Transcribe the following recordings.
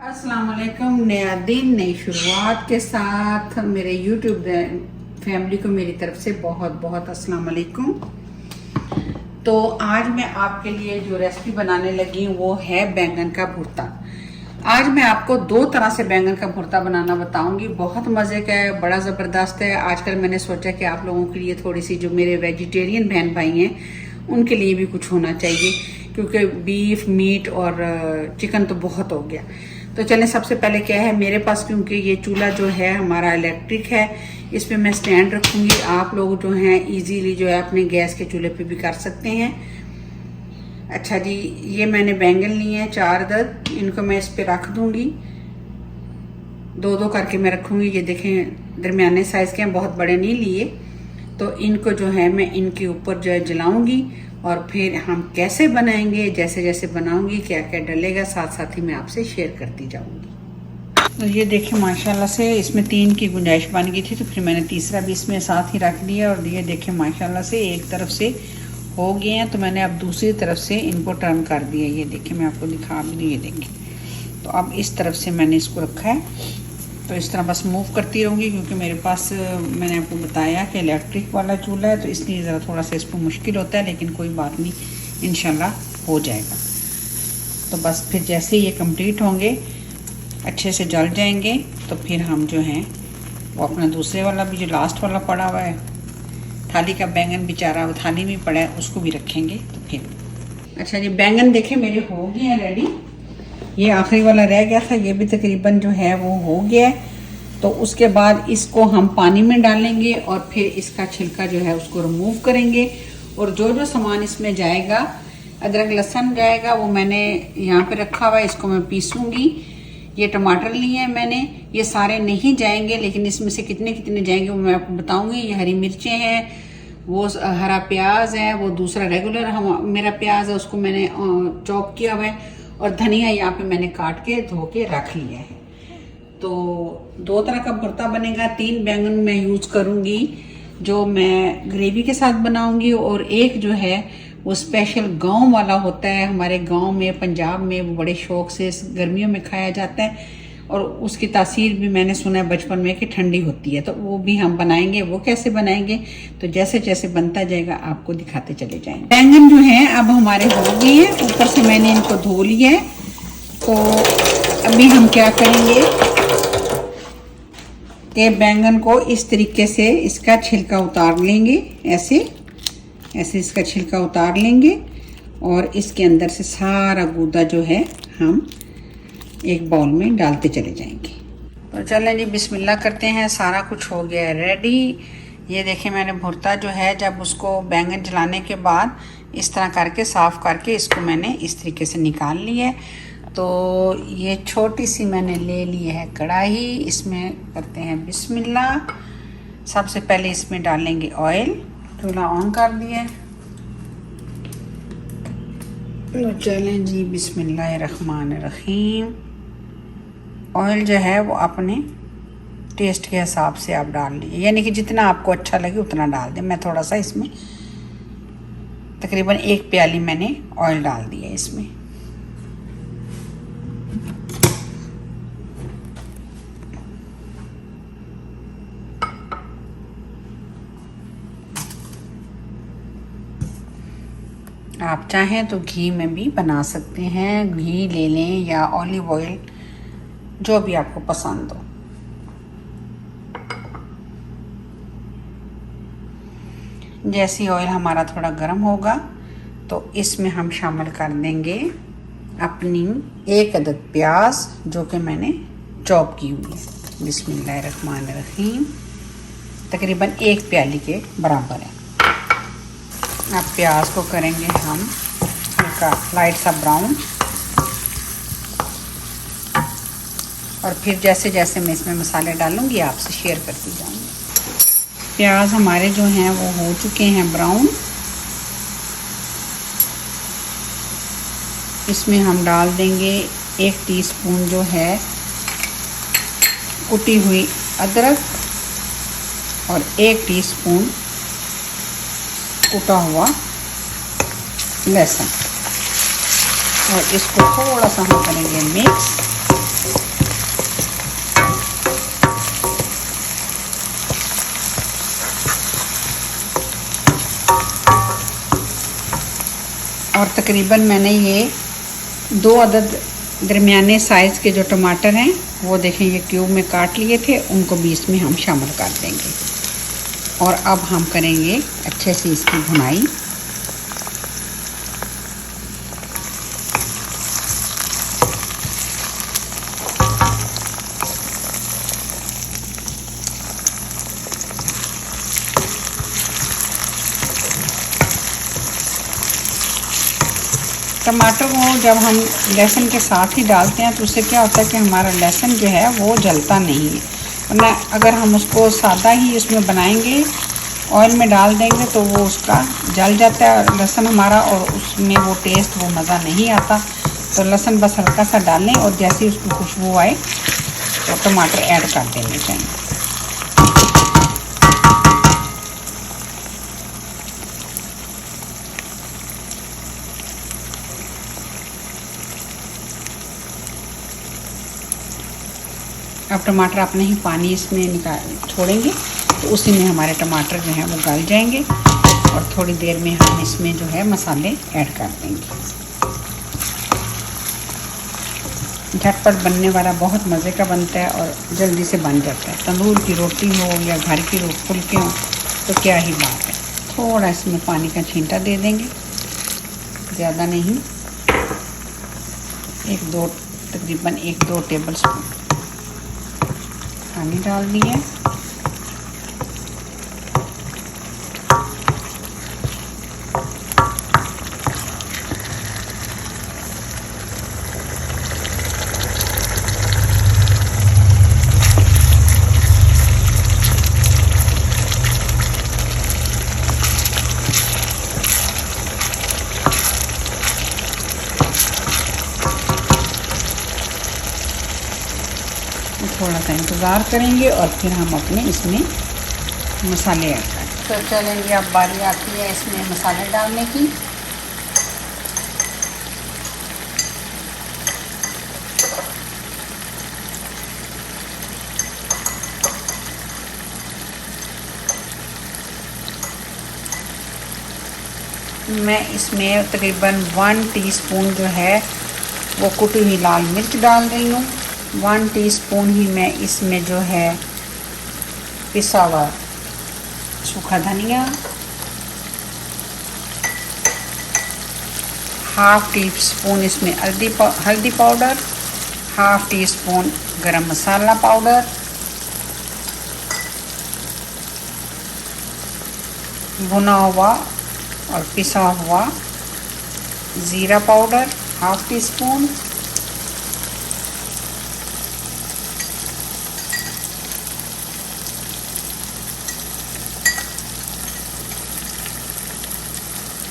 अस्सलाम वालेकुम। नया दिन नई शुरुआत के साथ मेरे YouTube फैमिली को मेरी तरफ से बहुत बहुत अस्सलाम वालेकुम। तो आज मैं आपके लिए जो रेसिपी बनाने लगी हूँ वो है बैंगन का भुर्ता। आज मैं आपको दो तरह से बैंगन का भुर्ता बनाना बताऊंगी। बहुत मज़े का है, बड़ा ज़बरदस्त है। आजकल मैंने सोचा कि आप लोगों के लिए थोड़ी सी, जो मेरे वेजिटेरियन बहन भाई हैं उनके लिए भी कुछ होना चाहिए, क्योंकि बीफ मीट और चिकन तो बहुत हो गया। तो चलें, सबसे पहले क्या है मेरे पास, क्योंकि ये चूल्हा जो है हमारा इलेक्ट्रिक है, इसमें मैं स्टैंड रखूंगी। आप लोग जो हैं इजीली जो है अपने गैस के चूल्हे पे भी कर सकते हैं। अच्छा जी, ये मैंने बैंगन लिए हैं 4 अदद, इनको मैं इस पे रख दूंगी। 2-2 करके मैं रखूंगी। ये देखें दरमियाने साइज के हैं, बहुत बड़े नहीं लिए। तो इनको जो है मैं इनके ऊपर जो है जलाऊंगी और फिर हम कैसे बनाएंगे, जैसे जैसे बनाऊंगी क्या क्या डलेगा, साथ साथ ही मैं आपसे शेयर करती जाऊंगी। तो ये देखिए माशाल्लाह से इसमें 3 की गुंजाइश बन गई थी, तो फिर मैंने तीसरा भी इसमें साथ ही रख दिया। और ये देखिए माशाल्लाह से एक तरफ से हो गए हैं, तो मैंने अब दूसरी तरफ से इनको टर्न कर दिया। ये देखिए मैं आपको दिखा भी नहीं, ये देखिए। तो अब इस तरफ से मैंने इसको रखा है, तो इस तरह बस मूव करती रहूँगी, क्योंकि मेरे पास मैंने आपको बताया कि इलेक्ट्रिक वाला चूल्हा है, तो इसलिए ज़रा थोड़ा सा इसको मुश्किल होता है, लेकिन कोई बात नहीं, इंशाल्लाह हो जाएगा। तो बस फिर जैसे ये कंप्लीट होंगे, अच्छे से जल जाएंगे, तो फिर हम जो हैं वो अपना दूसरे वाला भी, जो लास्ट वाला पड़ा हुआ है थाली का बैंगन बेचारा, वो थाली में पड़ा है, उसको भी रखेंगे। तो फिर अच्छा जी, बैंगन देखे मेरे हो गए हैं रेडी। ये आखिरी वाला रह गया था, ये भी तकरीबन जो है वो हो गया है। तो उसके बाद इसको हम पानी में डालेंगे और फिर इसका छिलका जो है उसको रिमूव करेंगे। और जो जो सामान इसमें जाएगा, अदरक लहसुन जाएगा, वो मैंने यहाँ पे रखा हुआ है, इसको मैं पीसूँगी। ये टमाटर लिए हैं मैंने, ये सारे नहीं जाएंगे, लेकिन इसमें से कितने कितने जाएंगे वो मैं आपको बताऊँगी। ये हरी मिर्चें हैं, वो हरा प्याज है, वो दूसरा रेगुलर मेरा प्याज है, उसको मैंने चॉप किया हुआ है। और धनिया यहाँ पे मैंने काट के धो के रख लिया है। तो 2 तरह का भुर्ता बनेगा। 3 बैंगन मैं यूज करूँगी जो मैं ग्रेवी के साथ बनाऊंगी, और एक जो है वो स्पेशल गांव वाला होता है। हमारे गांव में, पंजाब में, वो बड़े शौक से गर्मियों में खाया जाता है, और उसकी तासीर भी मैंने सुना है बचपन में कि ठंडी होती है। तो वो भी हम बनाएंगे। वो कैसे बनाएंगे, तो जैसे जैसे बनता जाएगा आपको दिखाते चले जाएंगे। बैंगन जो है अब हमारे हो गए हैं, ऊपर से मैंने इनको धो लिया है। तो अभी हम क्या करेंगे कि बैंगन को इस तरीके से इसका छिलका उतार लेंगे, ऐसे ऐसे इसका छिलका उतार लेंगे, और इसके अंदर से सारा गूदा जो है हम एक बाउल में डालते चले जाएंगे। तो चलें जी, बिस्मिल्लाह करते हैं। सारा कुछ हो गया है रेडी। ये देखिए मैंने भुर्ता जो है, जब उसको बैंगन जलाने के बाद इस तरह करके साफ़ करके इसको मैंने इस तरीके से निकाल लिया है। तो ये छोटी सी मैंने ले ली है कढ़ाई, इसमें करते हैं बिस्मिल्लाह। सबसे पहले इसमें डालेंगे ऑयल। चूल्हा ऑन कर दिया। तो चलें जी, बिस्मिल्लाहिर्रहमानिर्रहीम। ऑयल जो है वो अपने टेस्ट के हिसाब से आप डाल लीजिए, यानी कि जितना आपको अच्छा लगे उतना डाल दें। मैं थोड़ा सा इसमें तकरीबन 1 प्याली मैंने ऑयल डाल दिया इसमें। आप चाहें तो घी में भी बना सकते हैं, घी ले लें या ऑलिव ऑयल, जो भी आपको पसंद हो। जैसे ऑयल हमारा थोड़ा गर्म होगा, तो इसमें हम शामिल कर देंगे अपनी 1 अदद प्याज, जो कि मैंने चॉप की हुई है। बिस्मिल्लाहिर्रहमानिर्रहीम। तकरीबन 1 प्याली के बराबर है। अब प्याज को करेंगे हम हल्का लाइट सा ब्राउन, और फिर जैसे जैसे मैं इसमें मसाले डालूंगी आपसे शेयर करती जाऊंगी। प्याज हमारे जो हैं वो हो चुके हैं ब्राउन। इसमें हम डाल देंगे 1 टीस्पून जो है कुटी हुई अदरक, और 1 टीस्पून कुटा हुआ लहसुन। और इसको थोड़ा सा हम करेंगे मिक्स। और तकरीबन मैंने ये 2 अदद दरमियाने साइज़ के जो टमाटर हैं वो देखें ये क्यूब में काट लिए थे, उनको भी इसमें हम शामिल कर देंगे। और अब हम करेंगे अच्छे से इसकी भुनाई। टमाटर को जब हम लहसुन के साथ ही डालते हैं तो उससे क्या होता है कि हमारा लहसुन जो है वो जलता नहीं है, वरना अगर हम उसको सादा ही उसमें बनाएंगे, ऑयल में डाल देंगे तो वो उसका जल जाता है लहसुन हमारा, और उसमें वो टेस्ट वो मज़ा नहीं आता। तो लहसुन बस हल्का सा डालें और जैसे ही उसकी खुशबू आए तो टमाटर ऐड कर देने चाहिए। अब टमाटर अपने ही पानी इसमें निकाल छोड़ेंगे तो उसी में हमारे टमाटर जो हैं वो गल जाएंगे, और थोड़ी देर में हम इसमें जो है मसाले ऐड कर देंगे। झटपट बनने वाला, बहुत मज़े का बनता है और जल्दी से बन जाता है। तंदूर की रोटी हो या घर की फुल्के हों तो क्या ही बात है। थोड़ा इसमें पानी का छींटा दे देंगे, ज़्यादा नहीं, तकरीबन 1-2 टेबल स्पून पानी डाल दिए। थोड़ा सा इंतज़ार करेंगे और फिर हम अपने इसमें मसाले ऐड करेंगे। तो चलेंगे, अब बारी आती है इसमें मसाले डालने की। मैं इसमें तकरीबन 1 टीस्पून जो है वो कुटी हुई लाल मिर्च डाल रही हूँ। 1 टीस्पून ही मैं इसमें जो है पिसा हुआ सूखा धनिया, 1/2 टीस्पून इसमें हल्दी पाउडर, 1/2 टीस्पून गरम मसाला पाउडर, भुना हुआ और पिसा हुआ ज़ीरा पाउडर 1/2 टीस्पून,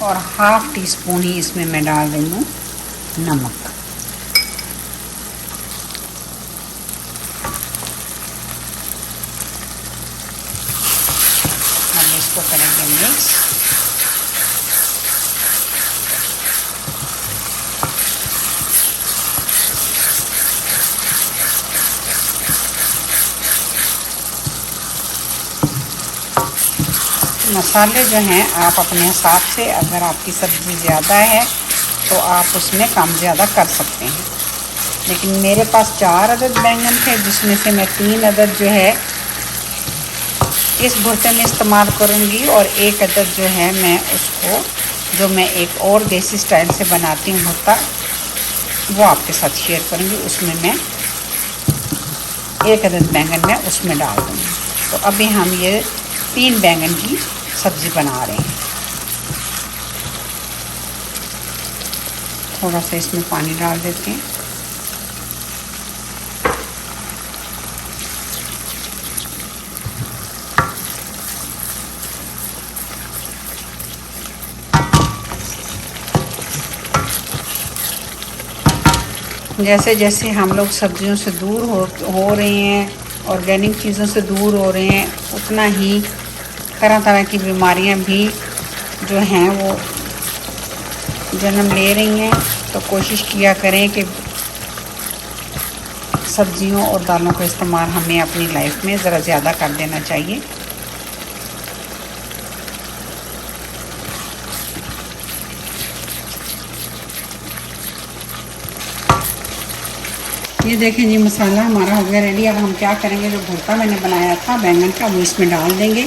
और 1/2 टीस्पून ही इसमें मैं डाल रही हूँ नमक। अब इसको करेंगे मिक्स। मसाले जो हैं आप अपने हिसाब से, अगर आपकी सब्ज़ी ज़्यादा है तो आप उसमें कम ज़्यादा कर सकते हैं, लेकिन मेरे पास 4 अदद बैंगन थे जिसमें से मैं 3 अदद जो है इस भुर्ते में इस्तेमाल करूँगी, और 1 अदद जो है मैं उसको, जो मैं एक और देसी स्टाइल से बनाती हूँ भुर्ता, वो आपके साथ शेयर करूँगी। उसमें मैं 1 अदद बैंगन मैं उसमें डाल दूँगी। तो अभी हम ये 3 बैंगन की सब्ज़ी बना रहे हैं। थोड़ा सा इसमें पानी डाल देते हैं। जैसे जैसे हम लोग सब्जियों से दूर हो रहे हैं, ऑर्गेनिक चीज़ों से दूर हो रहे हैं, उतना ही तरह तरह की बीमारियां भी जो हैं वो जन्म ले रही हैं तो कोशिश किया करें कि सब्जियों और दालों का इस्तेमाल हमें अपनी लाइफ में ज़रा ज़्यादा कर देना चाहिए। ये देखें जी, मसाला हमारा हो गया रेडी। अब हम क्या करेंगे, जो भुर्ता मैंने बनाया था बैंगन का वो इसमें डाल देंगे।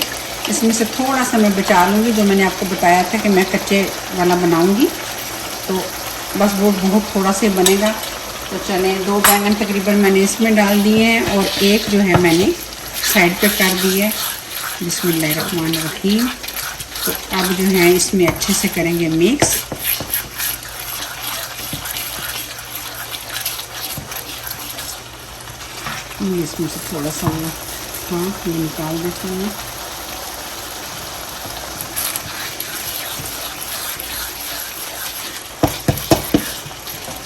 इसमें से थोड़ा सा मैं बचा लूँगी, जो मैंने आपको बताया था कि मैं कच्चे वाला बनाऊँगी, तो बस वो बहुत थोड़ा सा बनेगा। तो चलें, 2 बैंगन तकरीबन मैंने इसमें डाल दिए हैं और एक जो है मैंने साइड पे कर दी है। बिस्मिल्लाहिर्रहमानिर्रहीम। तो अब जो है इसमें अच्छे से करेंगे मिक्स। इसमें से थोड़ा सा ये निकाल देते हैं।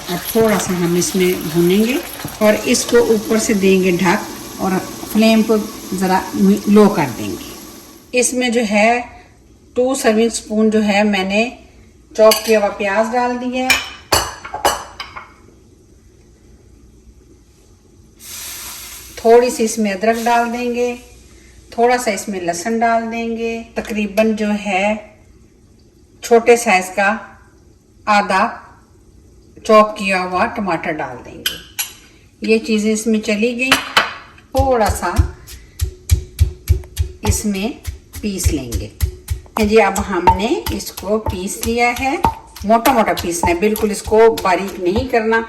अब थोड़ा सा हम इसमें भूनेंगे और इसको ऊपर से देंगे ढक और फ्लेम को ज़रा लो कर देंगे। इसमें जो है 2 सर्विंग स्पून जो है मैंने चॉप किया हुआ प्याज डाल दिया है। थोड़ी सी इसमें अदरक डाल देंगे, थोड़ा सा इसमें लहसुन डाल देंगे। तकरीबन जो है छोटे साइज का आधा चॉप किया हुआ टमाटर डाल देंगे। ये चीज़ें इसमें चली गई। थोड़ा सा इसमें पीस लेंगे जी। अब हमने इसको पीस लिया है, मोटा मोटा पीसना है, बिल्कुल इसको बारीक नहीं करना।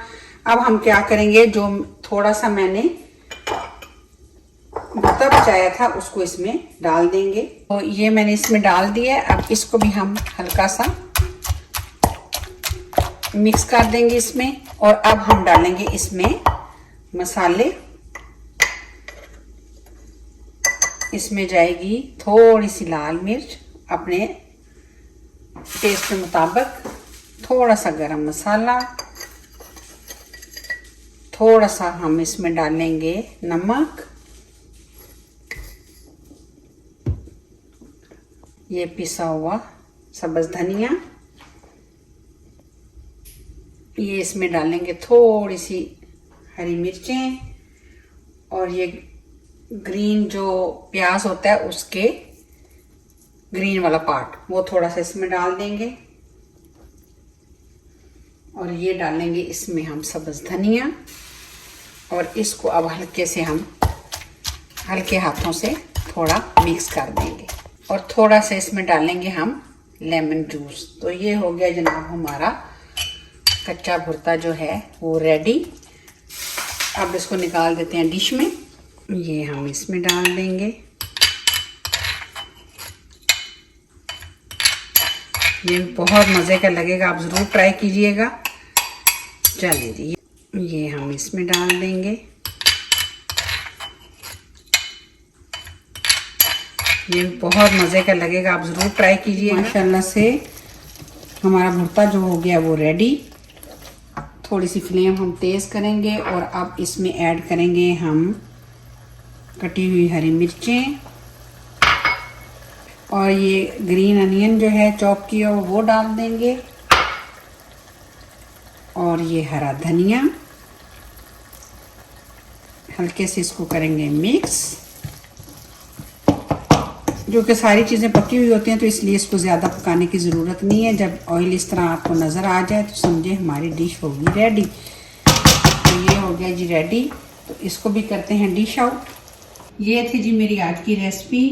अब हम क्या करेंगे, जो थोड़ा सा मैंने भुर्ता बचाया था उसको इसमें डाल देंगे। तो ये मैंने इसमें डाल दिया। अब इसको भी हम हल्का सा मिक्स कर देंगे इसमें। और अब हम डालेंगे इसमें मसाले। इसमें जाएगी थोड़ी सी लाल मिर्च अपने टेस्ट के मुताबिक, थोड़ा सा गरम मसाला, थोड़ा सा हम इसमें डालेंगे नमक, ये पिसा हुआ सब्ज़ धनिया, ये इसमें डालेंगे थोड़ी सी हरी मिर्चें, और ये ग्रीन जो प्याज होता है उसके ग्रीन वाला पार्ट वो थोड़ा सा इसमें डाल देंगे। और ये डालेंगे इसमें हम सब्ज़ धनिया, और इसको अब हल्के से हम हल्के हाथों से थोड़ा मिक्स कर देंगे। और थोड़ा सा इसमें डालेंगे हम लेमन जूस। तो ये हो गया जनाब हमारा कच्चा भुर्ता जो है वो रेडी। अब इसको निकाल देते हैं डिश में। ये हम इसमें डाल देंगे। ये बहुत मज़े का लगेगा, आप ज़रूर ट्राई कीजिएगा। चलिए जी, ये हम इसमें डाल देंगे। ये बहुत मज़े का लगेगा, आप ज़रूर ट्राई कीजिए। माशाल्लाह से हमारा भुर्ता जो हो गया वो रेडी। थोड़ी सी फ्लेम हम तेज़ करेंगे और अब इसमें ऐड करेंगे हम कटी हुई हरी मिर्चें, और ये ग्रीन अनियन जो है चॉप किया वो डाल देंगे, और ये हरा धनिया। हल्के से इसको करेंगे मिक्स। जो कि सारी चीज़ें पकी हुई होती हैं तो इसलिए इसको ज़्यादा पकाने की ज़रूरत नहीं है। जब ऑयल इस तरह आपको नज़र आ जाए तो समझे हमारी डिश होगी रेडी। तो ये हो गया जी रेडी। तो इसको भी करते हैं डिश आउट। ये थी जी मेरी आज की रेसिपी,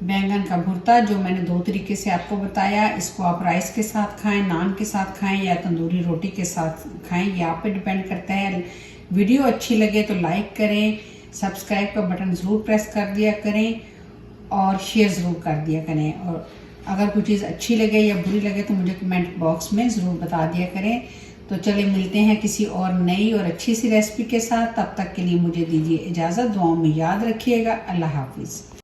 बैंगन का भुर्ता, जो मैंने 2 तरीके से आपको बताया। इसको आप राइस के साथ खाएं, नान के साथ खाएं या तंदूरी रोटी के साथ खाएं, ये आप पे डिपेंड करता है। वीडियो अच्छी लगे तो लाइक करें, सब्सक्राइब का बटन ज़रूर प्रेस कर दिया करें और शेयर ज़रूर कर दिया करें। और अगर कोई चीज़ अच्छी लगे या बुरी लगे तो मुझे कमेंट बॉक्स में ज़रूर बता दिया करें। तो चलिए मिलते हैं किसी और नई और अच्छी सी रेसिपी के साथ। तब तक के लिए मुझे दीजिए इजाज़त। दुआओं में याद रखिएगा। अल्लाह हाफिज़।